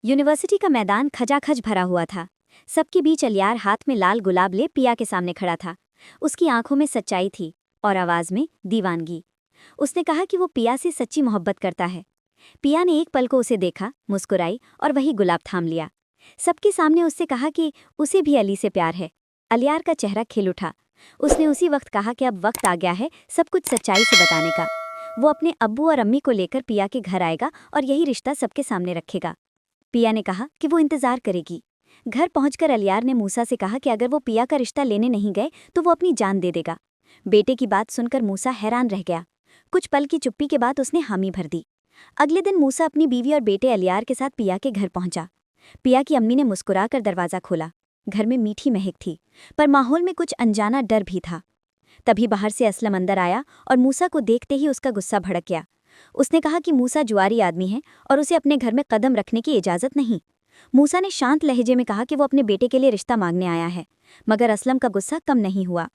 University का मैदान खचाखच भरा हुआ था। सबके बीच अलियार हाथ में लाल गुलाब ले पिया के सामने खड़ा था। उसकी आंखों में सच्चाई थी और आवाज में दीवानगी। उसने कहा कि वो पिया से सच्ची मोहब्बत करता है। पिया ने एक पल को उसे देखा, मुस्कुराई और वही गुलाब थाम लिया। सबके सामने उससे कहा कि उसे भी अली से प्यार है। अलियार का चेहरा खिल उठा। उसने उसी वक्त कहा कि अब वक्त आ गया है सब कुछ सच्चाई से बताने का। वो अपने अब्बू और अम्मी को लेकर पिया के घर आएगा और यही रिश्ता सबके सामने रखेगा। पिया ने कहा कि वो इंतजार करेगी। घर पहुंचकर अलियार ने मूसा से कहा कि अगर वो पिया का रिश्ता लेने नहीं गए तो वो अपनी जान दे देगा। बेटे की बात सुनकर मूसा हैरान रह गया। कुछ पल की चुप्पी के बाद उसने हामी भर दी। अगले दिन मूसा अपनी बीवी और बेटे अलियार के साथ पिया के घर पहुंचा। पिया की अम्मी ने मुस्कुराकर दरवाज़ा खोला। घर में मीठी महक थी, पर माहौल में कुछ अनजाना डर भी था। तभी बाहर से असलम अंदर आया और मूसा को देखते ही उसका गुस्सा भड़क गया। उसने कहा कि मूसा जुआरी आदमी है और उसे अपने घर में कदम रखने की इजाज़त नहीं। मूसा ने शांत लहजे में कहा कि वो अपने बेटे के लिए रिश्ता मांगने आया है, मगर असलम का गुस्सा कम नहीं हुआ।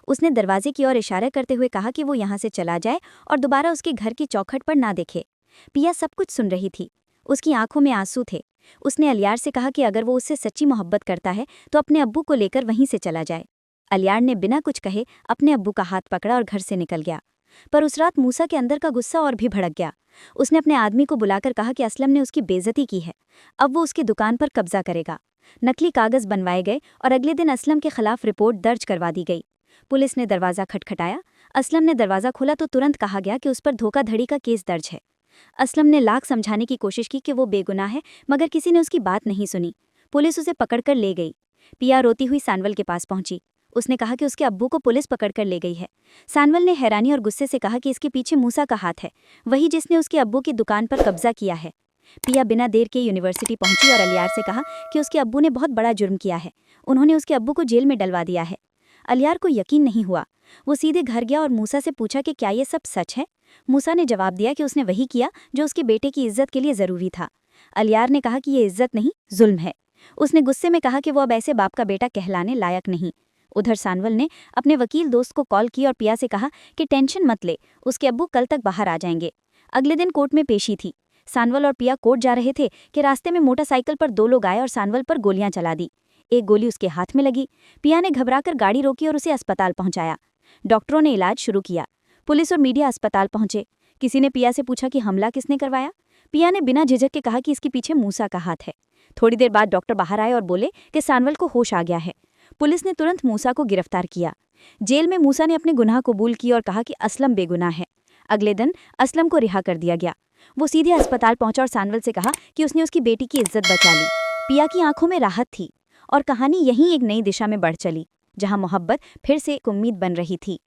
उसने दरवाजे की ओर इशारा करते हुए कहा कि वो यहाँ से चला जाए और दोबारा उसके घर की चौखट पर ना देखे। पिया सब कुछ सुन रही थी। उसकी आंखों में आंसू थे। उसने अलियार से कहा कि अगर वो उससे सच्ची मोहब्बत करता है तो अपने अब्बू को लेकर वहीं से चला जाए। अलियार ने बिना कुछ कहे अपने अब्बू का हाथ पकड़ा और घर से निकल गया। पर उस रात मूसा के अंदर का गुस्सा और भी भड़क गया। उसने अपने आदमी को बुलाकर कहा कि असलम ने उसकी बेइज्जती की है, अब वो उसकी दुकान पर कब्जा करेगा। नकली कागज बनवाए गए और अगले दिन असलम के खिलाफ रिपोर्ट दर्ज करवा दी गई। पुलिस ने दरवाज़ा खटखटाया। असलम ने दरवाज़ा खोला तो तुरंत कहा गया कि उस पर धोखाधड़ी का केस दर्ज है। असलम ने लाख समझाने की कोशिश की कि वो बेगुनाह है, मगर किसी ने उसकी बात नहीं सुनी। पुलिस उसे पकड़कर ले गई। पिया रोती हुई सानवल के पास पहुंची। उसने कहा कि उसके अब्बू को पुलिस पकड़कर ले गई है। सानवल ने हैरानी और गुस्से से कहा कि इसके पीछे मूसा का हाथ है, वही जिसने उसके अब्बू की दुकान पर कब्जा किया है। पिया बिना देर के यूनिवर्सिटी पहुंची और अलियार से कहा कि उसके अब्बू ने बहुत बड़ा जुर्म किया है, उन्होंने उसके अब्बू को जेल में डलवा दिया है। अलियार को यकीन नहीं हुआ। वो सीधे घर गया और मूसा से पूछा कि क्या ये सब सच है। मूसा ने जवाब दिया कि उसने वही किया जो उसके बेटे की इज्जत के लिए ज़रूरी था। अलियार ने कहा कि ये इज्जत नहीं, जुल्म है। उसने गुस्से में कहा कि वो अब ऐसे बाप का बेटा कहलाने लायक नहीं। उधर सानवल ने अपने वकील दोस्त को कॉल की और पिया से कहा कि टेंशन मत ले, उसके अब्बू कल तक बाहर आ जाएंगे। अगले दिन कोर्ट में पेशी थी। सानवल और पिया कोर्ट जा रहे थे कि रास्ते में मोटरसाइकिल पर दो लोग आए और सानवल पर गोलियां चला दी। एक गोली उसके हाथ में लगी। पिया ने घबराकर गाड़ी रोकी और उसे अस्पताल पहुंचाया। डॉक्टरों ने इलाज शुरू किया। पुलिस और मीडिया अस्पताल पहुंचे। किसी ने पिया से पूछा कि हमला किसने करवाया। पिया ने बिना झिझक के कहा कि इसके पीछे मूसा का हाथ है। थोड़ी देर बाद डॉक्टर बाहर आए और बोले कि सानवल को होश आ गया है। पुलिस ने तुरंत मूसा को गिरफ्तार किया। जेल में मूसा ने अपने गुनाह कबूल किए और कहा कि असलम बेगुनाह है। अगले दिन असलम को रिहा कर दिया गया। वो सीधे अस्पताल पहुंचा और सानवल से कहा कि उसने उसकी बेटी की इज्जत बचा ली। पिया की आंखों में राहत थी और कहानी यहीं एक नई दिशा में बढ़ चली, जहां मोहब्बत फिर से एक उम्मीद बन रही थी।